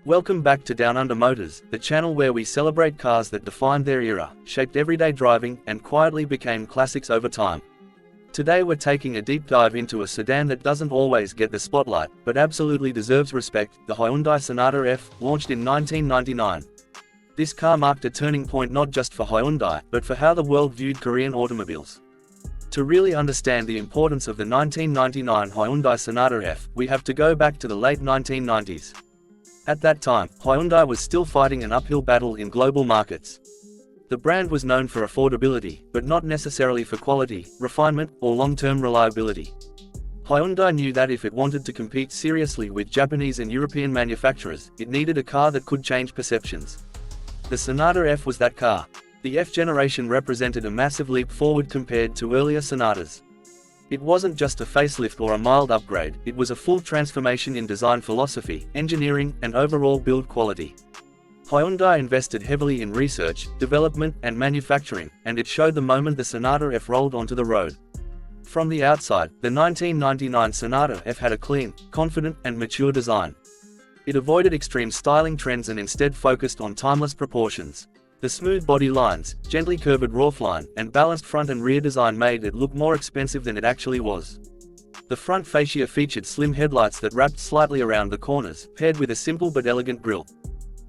Welcome back to Down Under Motors, the channel where we celebrate cars that defined their era, shaped everyday driving, and quietly became classics over time. Today we're taking a deep dive into a sedan that doesn't always get the spotlight, but absolutely deserves respect, the Hyundai Sonata EF, launched in 1999. This car marked a turning point not just for Hyundai, but for how the world viewed Korean automobiles. To really understand the importance of the 1999 Hyundai Sonata EF, we have to go back to the late 1990s. At that time, Hyundai was still fighting an uphill battle in global markets. The brand was known for affordability, but not necessarily for quality, refinement, or long-term reliability. Hyundai knew that if it wanted to compete seriously with Japanese and European manufacturers, it needed a car that could change perceptions. The Sonata EF was that car. The F generation represented a massive leap forward compared to earlier Sonatas. It wasn't just a facelift or a mild upgrade, it was a full transformation in design philosophy, engineering, and overall build quality. Hyundai invested heavily in research, development, and manufacturing, and it showed the moment the Sonata EF rolled onto the road. From the outside, the 1999 Sonata EF had a clean, confident, and mature design. It avoided extreme styling trends and instead focused on timeless proportions. The smooth body lines, gently curved roofline, and balanced front and rear design made it look more expensive than it actually was. The front fascia featured slim headlights that wrapped slightly around the corners, paired with a simple but elegant grille.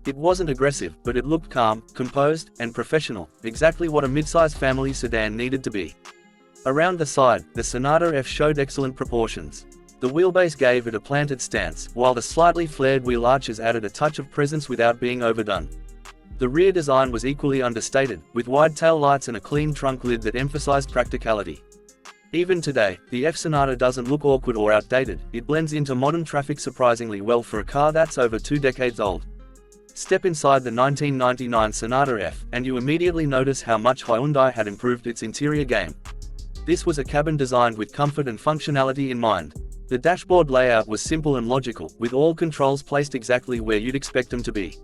It wasn't aggressive, but it looked calm, composed, and professional, exactly what a midsize family sedan needed to be. Around the side, the Sonata EF showed excellent proportions. The wheelbase gave it a planted stance, while the slightly flared wheel arches added a touch of presence without being overdone. The rear design was equally understated, with wide tail lights and a clean trunk lid that emphasized practicality. Even today, the F Sonata doesn't look awkward or outdated, it blends into modern traffic surprisingly well for a car that's over 2 decades old. Step inside the 1999 Sonata EF, and you immediately notice how much Hyundai had improved its interior game. This was a cabin designed with comfort and functionality in mind. The dashboard layout was simple and logical, with all controls placed exactly where you'd expect them to be.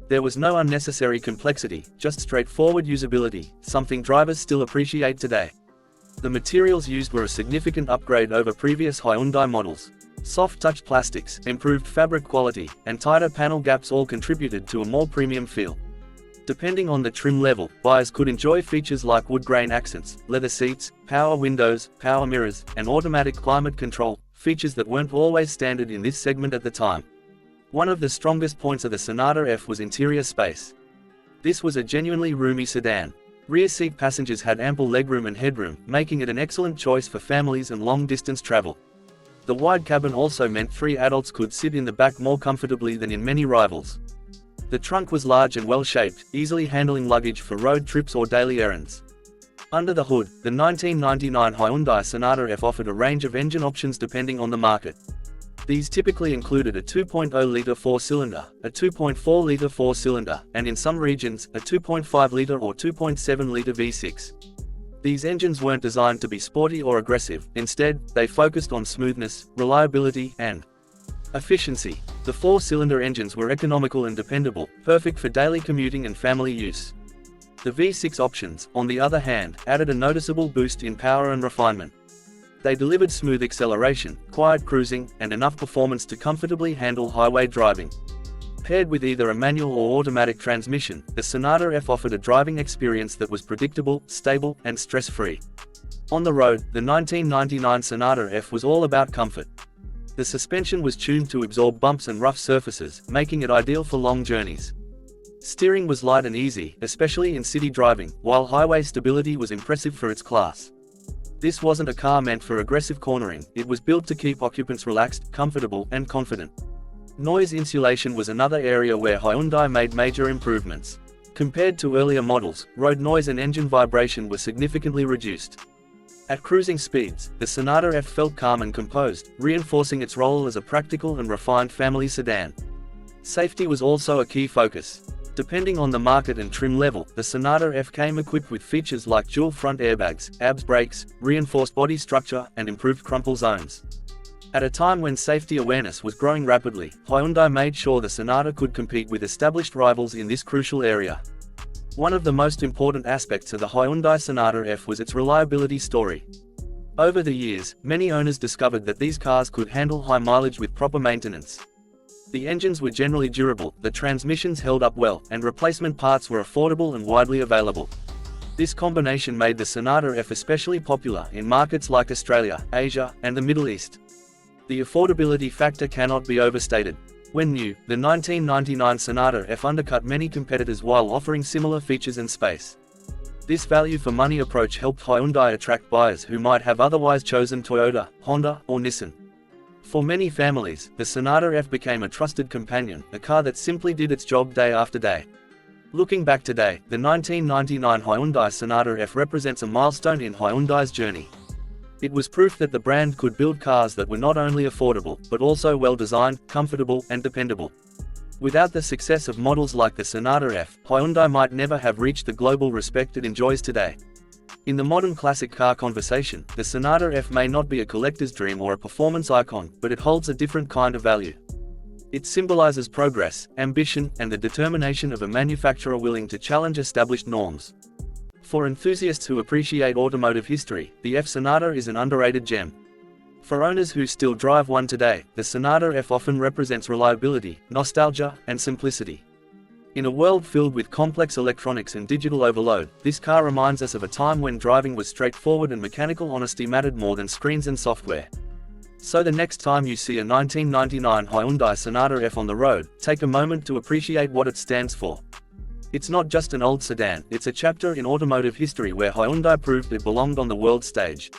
There was no unnecessary complexity, just straightforward usability, something drivers still appreciate today. The materials used were a significant upgrade over previous Hyundai models. Soft touch plastics, improved fabric quality, and tighter panel gaps all contributed to a more premium feel. Depending on the trim level, buyers could enjoy features like wood grain accents, leather seats, power windows, power mirrors, and automatic climate control, features that weren't always standard in this segment at the time. One of the strongest points of the Sonata EF was interior space. This was a genuinely roomy sedan. Rear seat passengers had ample legroom and headroom, making it an excellent choice for families and long-distance travel. The wide cabin also meant 3 adults could sit in the back more comfortably than in many rivals. The trunk was large and well-shaped, easily handling luggage for road trips or daily errands. Under the hood, the 1999 Hyundai Sonata EF offered a range of engine options depending on the market. These typically included a 2.0-litre 4-cylinder, a 2.4-litre 4-cylinder, and in some regions, a 2.5-litre or 2.7-litre V6. These engines weren't designed to be sporty or aggressive, instead, they focused on smoothness, reliability, and efficiency. The 4-cylinder engines were economical and dependable, perfect for daily commuting and family use. The V6 options, on the other hand, added a noticeable boost in power and refinement. They delivered smooth acceleration, quiet cruising, and enough performance to comfortably handle highway driving. Paired with either a manual or automatic transmission, the Sonata EF offered a driving experience that was predictable, stable, and stress-free. On the road, the 1999 Sonata EF was all about comfort. The suspension was tuned to absorb bumps and rough surfaces, making it ideal for long journeys. Steering was light and easy, especially in city driving, while highway stability was impressive for its class. This wasn't a car meant for aggressive cornering, it was built to keep occupants relaxed, comfortable, and confident. Noise insulation was another area where Hyundai made major improvements. Compared to earlier models, road noise and engine vibration were significantly reduced. At cruising speeds, the Sonata EF felt calm and composed, reinforcing its role as a practical and refined family sedan. Safety was also a key focus. Depending on the market and trim level, the Sonata EF came equipped with features like dual front airbags, ABS brakes, reinforced body structure, and improved crumple zones. At a time when safety awareness was growing rapidly, Hyundai made sure the Sonata could compete with established rivals in this crucial area. One of the most important aspects of the Hyundai Sonata EF was its reliability story. Over the years, many owners discovered that these cars could handle high mileage with proper maintenance. The engines were generally durable, the transmissions held up well, and replacement parts were affordable and widely available. This combination made the Sonata EF especially popular in markets like Australia, Asia, and the Middle East. The affordability factor cannot be overstated. When new, the 1999 Sonata EF undercut many competitors while offering similar features and space. This value-for-money approach helped Hyundai attract buyers who might have otherwise chosen Toyota, Honda, or Nissan. For many families, the Sonata EF became a trusted companion, a car that simply did its job day after day. Looking back today, the 1999 Hyundai Sonata EF represents a milestone in Hyundai's journey. It was proof that the brand could build cars that were not only affordable, but also well-designed, comfortable, and dependable. Without the success of models like the Sonata EF, Hyundai might never have reached the global respect it enjoys today. In the modern classic car conversation, the Sonata EF may not be a collector's dream or a performance icon, but it holds a different kind of value. It symbolizes progress, ambition, and the determination of a manufacturer willing to challenge established norms. For enthusiasts who appreciate automotive history, the EF Sonata is an underrated gem. For owners who still drive one today, the Sonata EF often represents reliability, nostalgia, and simplicity. In a world filled with complex electronics and digital overload, this car reminds us of a time when driving was straightforward and mechanical honesty mattered more than screens and software. So the next time you see a 1999 Hyundai Sonata EF on the road, take a moment to appreciate what it stands for. It's not just an old sedan, it's a chapter in automotive history where Hyundai proved it belonged on the world stage.